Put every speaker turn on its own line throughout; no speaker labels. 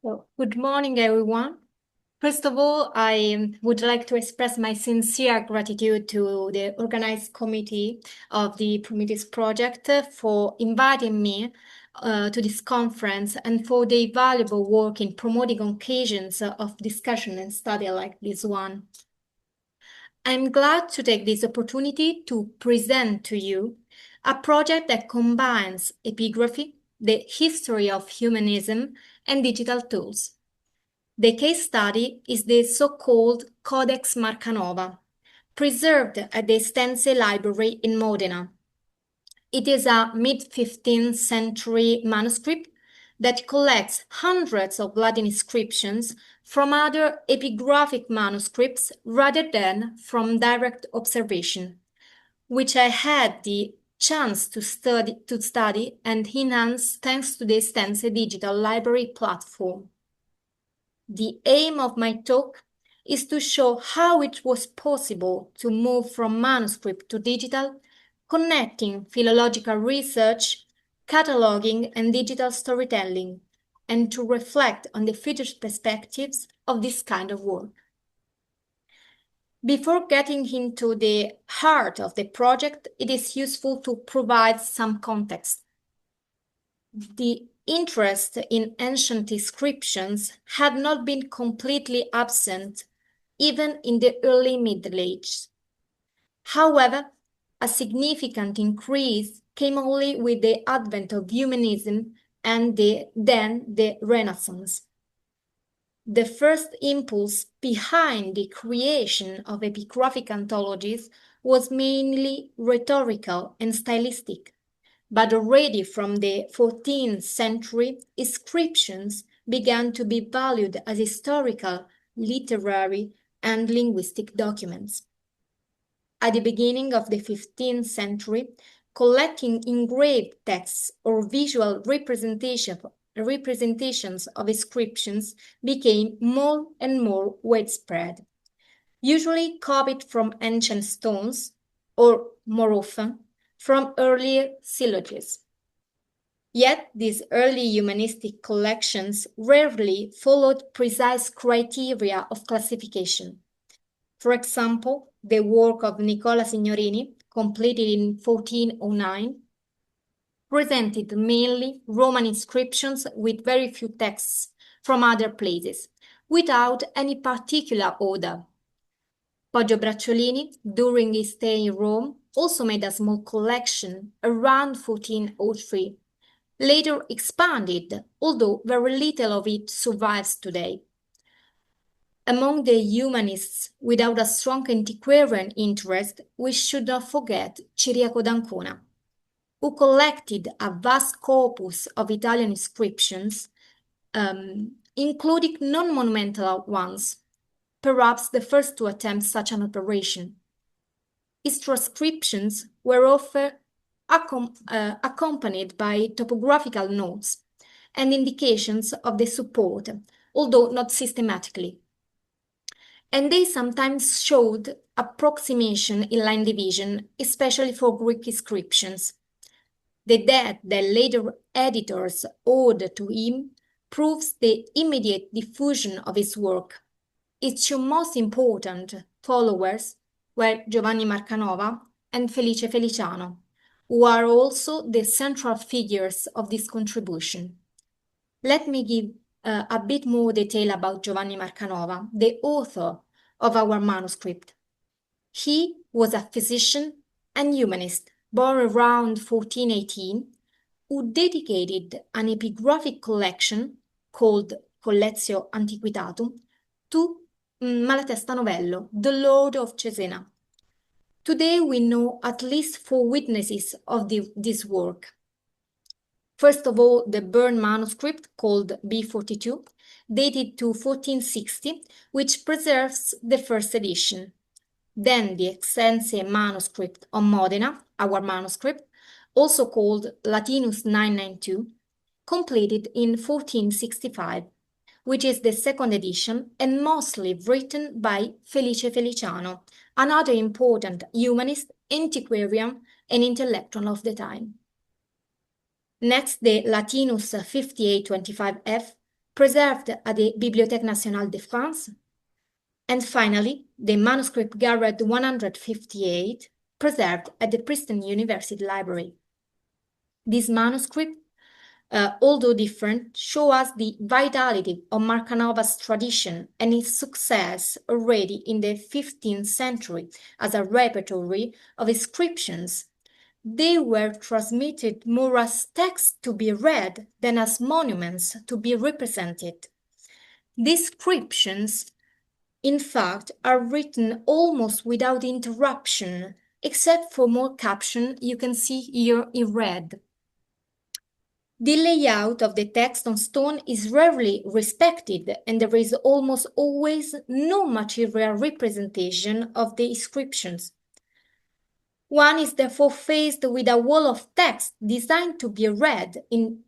So, good morning, everyone. First of all, I would like to express my sincere gratitude to the organized committee of the Prometheus project for inviting me to this conference and for their valuable work in promoting occasions of discussion and study like this one. I'm glad to take this opportunity to present to you a project that combines epigraphy, the history of humanism, and digital tools. The case study is the so-called Codex Marcanova, preserved at the Stenze Library in Modena. It is a mid-15th century manuscript that collects hundreds of Latin inscriptions from other epigraphic manuscripts rather than from direct observation, which I had the chance to study and enhance thanks to the Stenze digital library platform. The aim of my talk is to show how it was possible to move from manuscript to digital, connecting philological research, cataloging, and digital storytelling, and to reflect on the future perspectives of this kind of work. Before getting into the heart of the project, it is useful to provide some context. The interest in ancient inscriptions had not been completely absent even in the early Middle Ages. However, a significant increase came only with the advent of humanism and then the Renaissance. The first impulse behind the creation of epigraphic anthologies was mainly rhetorical and stylistic. But already from the 14th century, inscriptions began to be valued as historical, literary, and linguistic documents. At the beginning of the 15th century, collecting engraved texts or visual representations of inscriptions became more and more widespread, usually copied from ancient stones, or more often, from earlier syllogisms. Yet these early humanistic collections rarely followed precise criteria of classification. For example, the work of Nicola Signorini, completed in 1409, presented mainly Roman inscriptions with very few texts from other places, without any particular order. Poggio Bracciolini, during his stay in Rome, also made a small collection around 1403, later expanded, although very little of it survives today. Among the humanists without a strong antiquarian interest, we should not forget Ciriaco d'Ancona, who collected a vast corpus of Italian inscriptions, including non-monumental ones, perhaps the first to attempt such an operation. His transcriptions were often accompanied by topographical notes and indications of the support, although not systematically. And they sometimes showed approximation in line division, especially for Greek inscriptions. The debt that later editors owed to him proves the immediate diffusion of his work. Its two most important followers were Giovanni Marcanova and Felice Feliciano, who are also the central figures of this contribution. Let me give a bit more detail about Giovanni Marcanova, the author of our manuscript. He was a physician and humanist born around 1418, who dedicated an epigraphic collection called Collectio Antiquitatum to Malatesta Novello, the Lord of Cesena. Today we know at least 4 witnesses of this work. First of all, the burned manuscript called B42, dated to 1460, which preserves the first edition. Then the Exense manuscript on Modena, our manuscript, also called Latinus 992, completed in 1465, which is the second edition and mostly written by Felice Feliciano, another important humanist, antiquarian, and intellectual of the time. Next, the Latinus 5825F, preserved at the Bibliothèque Nationale de France. And finally, the manuscript Garrett 158, preserved at the Princeton University Library. This manuscript, although different, show us the vitality of Marcanova's tradition and its success already in the 15th century as a repertory of inscriptions. They were transmitted more as texts to be read than as monuments to be represented. These inscriptions, in fact, are written almost without interruption, except for more caption you can see here in red. The layout of the text on stone is rarely respected, and there is almost always no material representation of the inscriptions. One is therefore faced with a wall of text designed to be read, and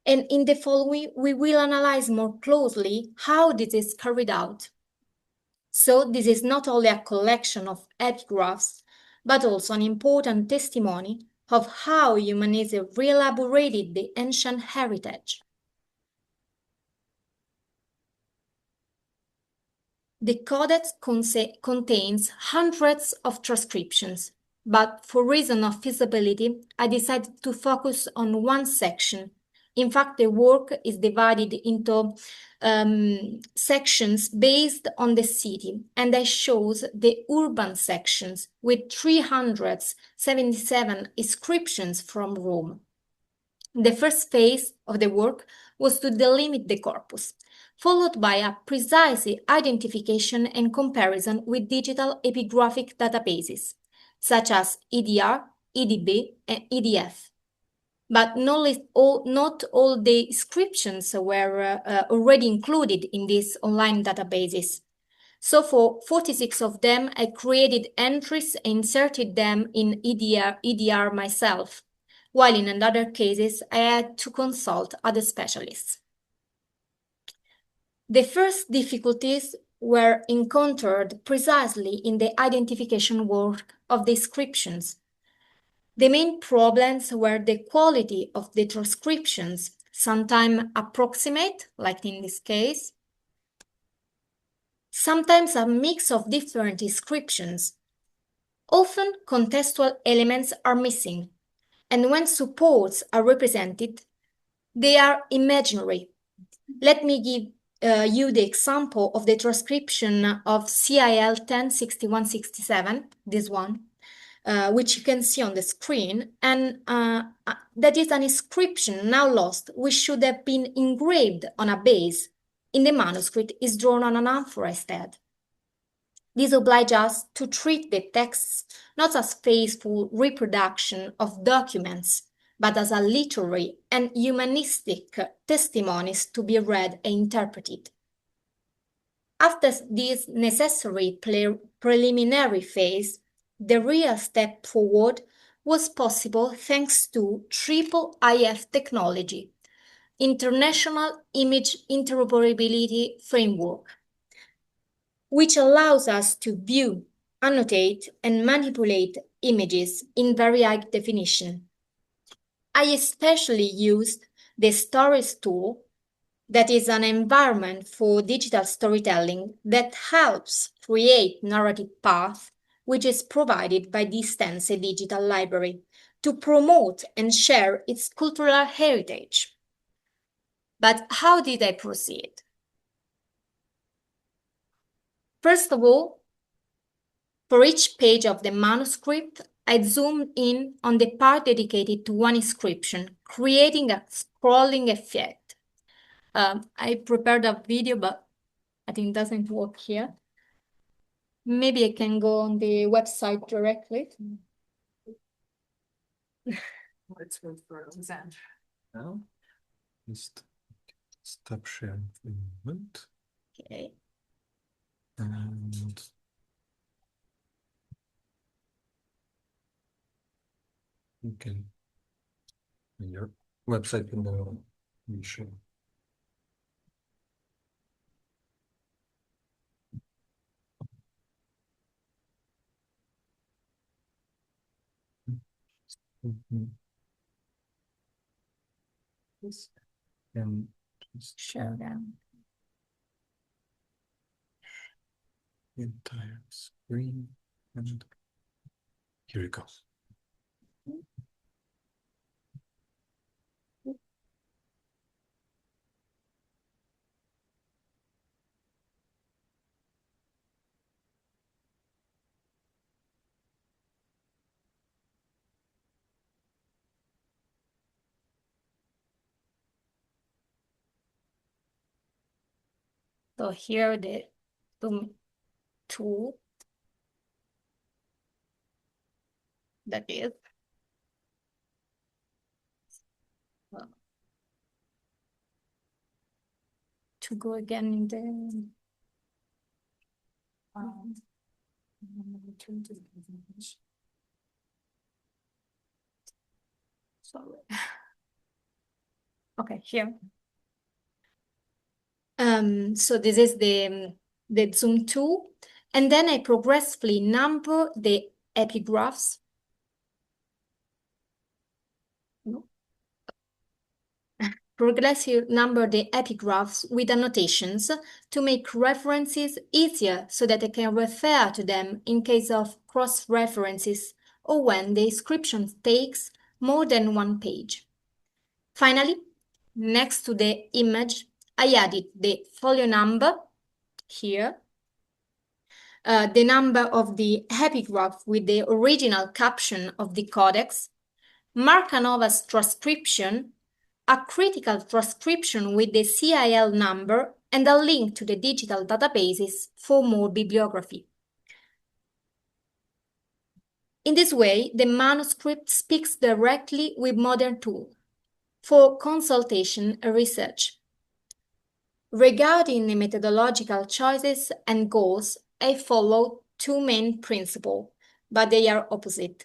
in the following we will analyze more closely how this is carried out. So this is not only a collection of epigraphs, but also an important testimony of how humanism re-elaborated the ancient heritage. The Codex contains hundreds of transcriptions, but for reason of feasibility, I decided to focus on one section. In fact, the work is divided into sections based on the city, and I shows the urban sections with 377 inscriptions from Rome. The first phase of the work was to delimit the corpus, followed by a precise identification and comparison with digital epigraphic databases, such as EDR, EDB, and EDF. But not all the inscriptions were already included in these online databases. So for 46 of them, I created entries and inserted them in EDR myself, while in other cases, I had to consult other specialists. The first difficulties were encountered precisely in the identification work of the inscriptions. The main problems were the quality of the transcriptions, sometimes approximate, like in this case, sometimes a mix of different inscriptions. Often contextual elements are missing, and when supports are represented, they are imaginary. Let me give you the example of the transcription of CIL 106167, this one, which you can see on the screen, and that is an inscription now lost, which should have been engraved on a base. In the manuscript is drawn on an amphora instead. This obliges us to treat the texts not as faithful reproduction of documents, but as a literary and humanistic testimonies to be read and interpreted. After this necessary preliminary phase, the real step forward was possible thanks to IIIF technology, International Image Interoperability Framework, which allows us to view, annotate, and manipulate images in very high definition. I especially used the Stories tool, that is an environment for digital storytelling that helps create narrative paths, which is provided by the Stense Digital Library, to promote and share its cultural heritage. But how did I proceed? First of all, for each page of the manuscript, I zoomed in on the part dedicated to one inscription, creating a scrolling effect. I prepared a video, but I think it doesn't work here. Maybe I can go on the website directly.
Let's wait for Alexandra.
Now, just stop sharing for a moment.
Okay.
And you can, your website will be shown. And Just
share them.
entire screen, and here we go.
So here the Zoom tool that is to go again in the
Return to the presentation.
sorry. Okay, here. So this is the Zoom tool, and then I progressively number the epigraphs. No. Progressively number the epigraphs with annotations to make references easier so that I can refer to them in case of cross-references or when the description takes more than one page. Finally, next to the image, I added the folio number here, the number of the epigraph with the original caption of the codex, Marcanova's transcription, a critical transcription with the CIL number, and a link to the digital databases for more bibliography. In this way, the manuscript speaks directly with modern tools for consultation and research. Regarding the methodological choices and goals, I follow two main principles, but they are opposite.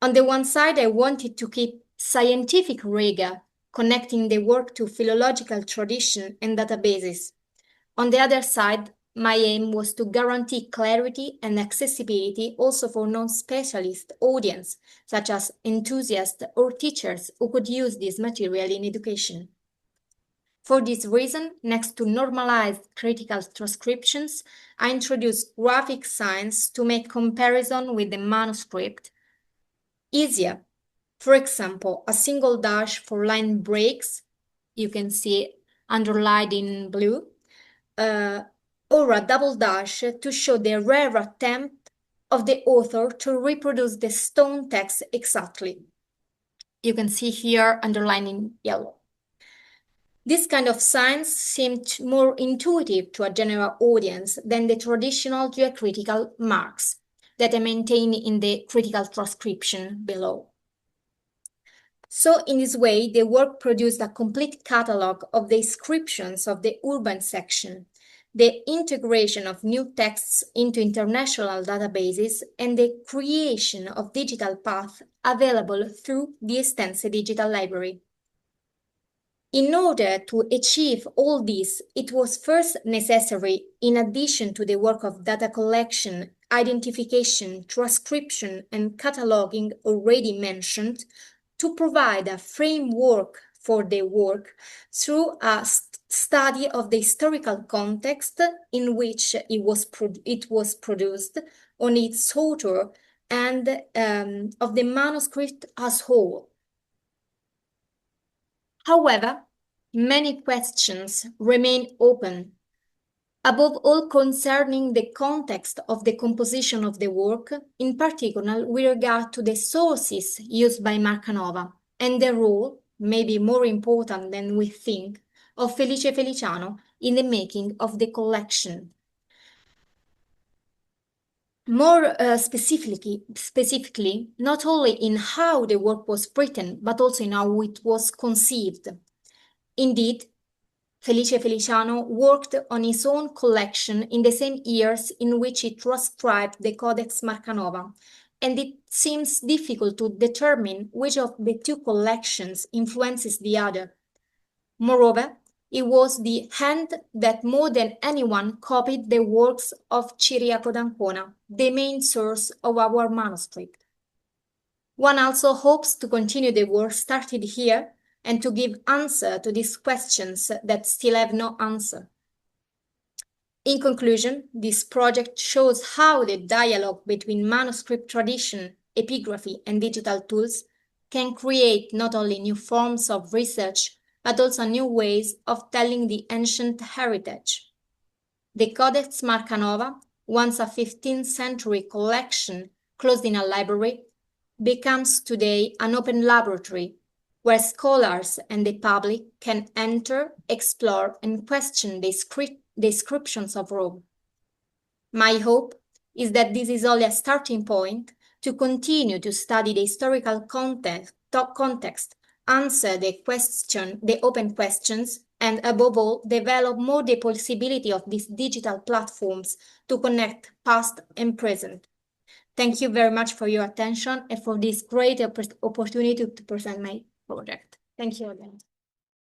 On the one side, I wanted to keep scientific rigor, connecting the work to philological tradition and databases. On the other side, my aim was to guarantee clarity and accessibility also for non-specialist audience, such as enthusiasts or teachers who could use this material in education. For this reason, next to normalized critical transcriptions, I introduced graphic signs to make comparison with the manuscript easier. For example, a single dash for line breaks, you can see underlined in blue, or a double dash to show the rare attempt of the author to reproduce the stone text exactly. You can see here underlined in yellow. This kind of signs seemed more intuitive to a general audience than the traditional diacritical marks that I maintain in the critical transcription below. So in this way, the work produced a complete catalog of the descriptions of the urban section, the integration of new texts into international databases, and the creation of digital paths available through the extensive digital library. In order to achieve all this, it was first necessary, in addition to the work of data collection, identification, transcription, and cataloging already mentioned, to provide a framework for the work through a study of the historical context in which it was produced, on its author, and of the manuscript as whole. However, many questions remain open, above all concerning the context of the composition of the work, in particular with regard to the sources used by Marcanova and the role, maybe more important than we think, of Felice Feliciano in the making of the collection. More specifically, not only in how the work was written, but also in how it was conceived. Indeed, Felice Feliciano worked on his own collection in the same years in which he transcribed the Codex Marcanova, and it seems difficult to determine which of the two collections influences the other. Moreover, it was the hand that more than anyone copied the works of Ciriaco d'Ancona, the main source of our manuscript. One also hopes to continue the work started here, and to give answer to these questions that still have no answer. In conclusion, this project shows how the dialogue between manuscript tradition, epigraphy, and digital tools can create not only new forms of research, but also new ways of telling the ancient heritage. The Codex Marcanova, once a 15th century collection closed in a library, becomes today an open laboratory where scholars and the public can enter, explore, and question the descriptions of Rome. My hope is that this is only a starting point to continue to study the historical context, answer the open questions, and above all, develop more the possibility of these digital platforms to connect past and present. Thank you very much for your attention and for this great opportunity to present my project. Thank you again.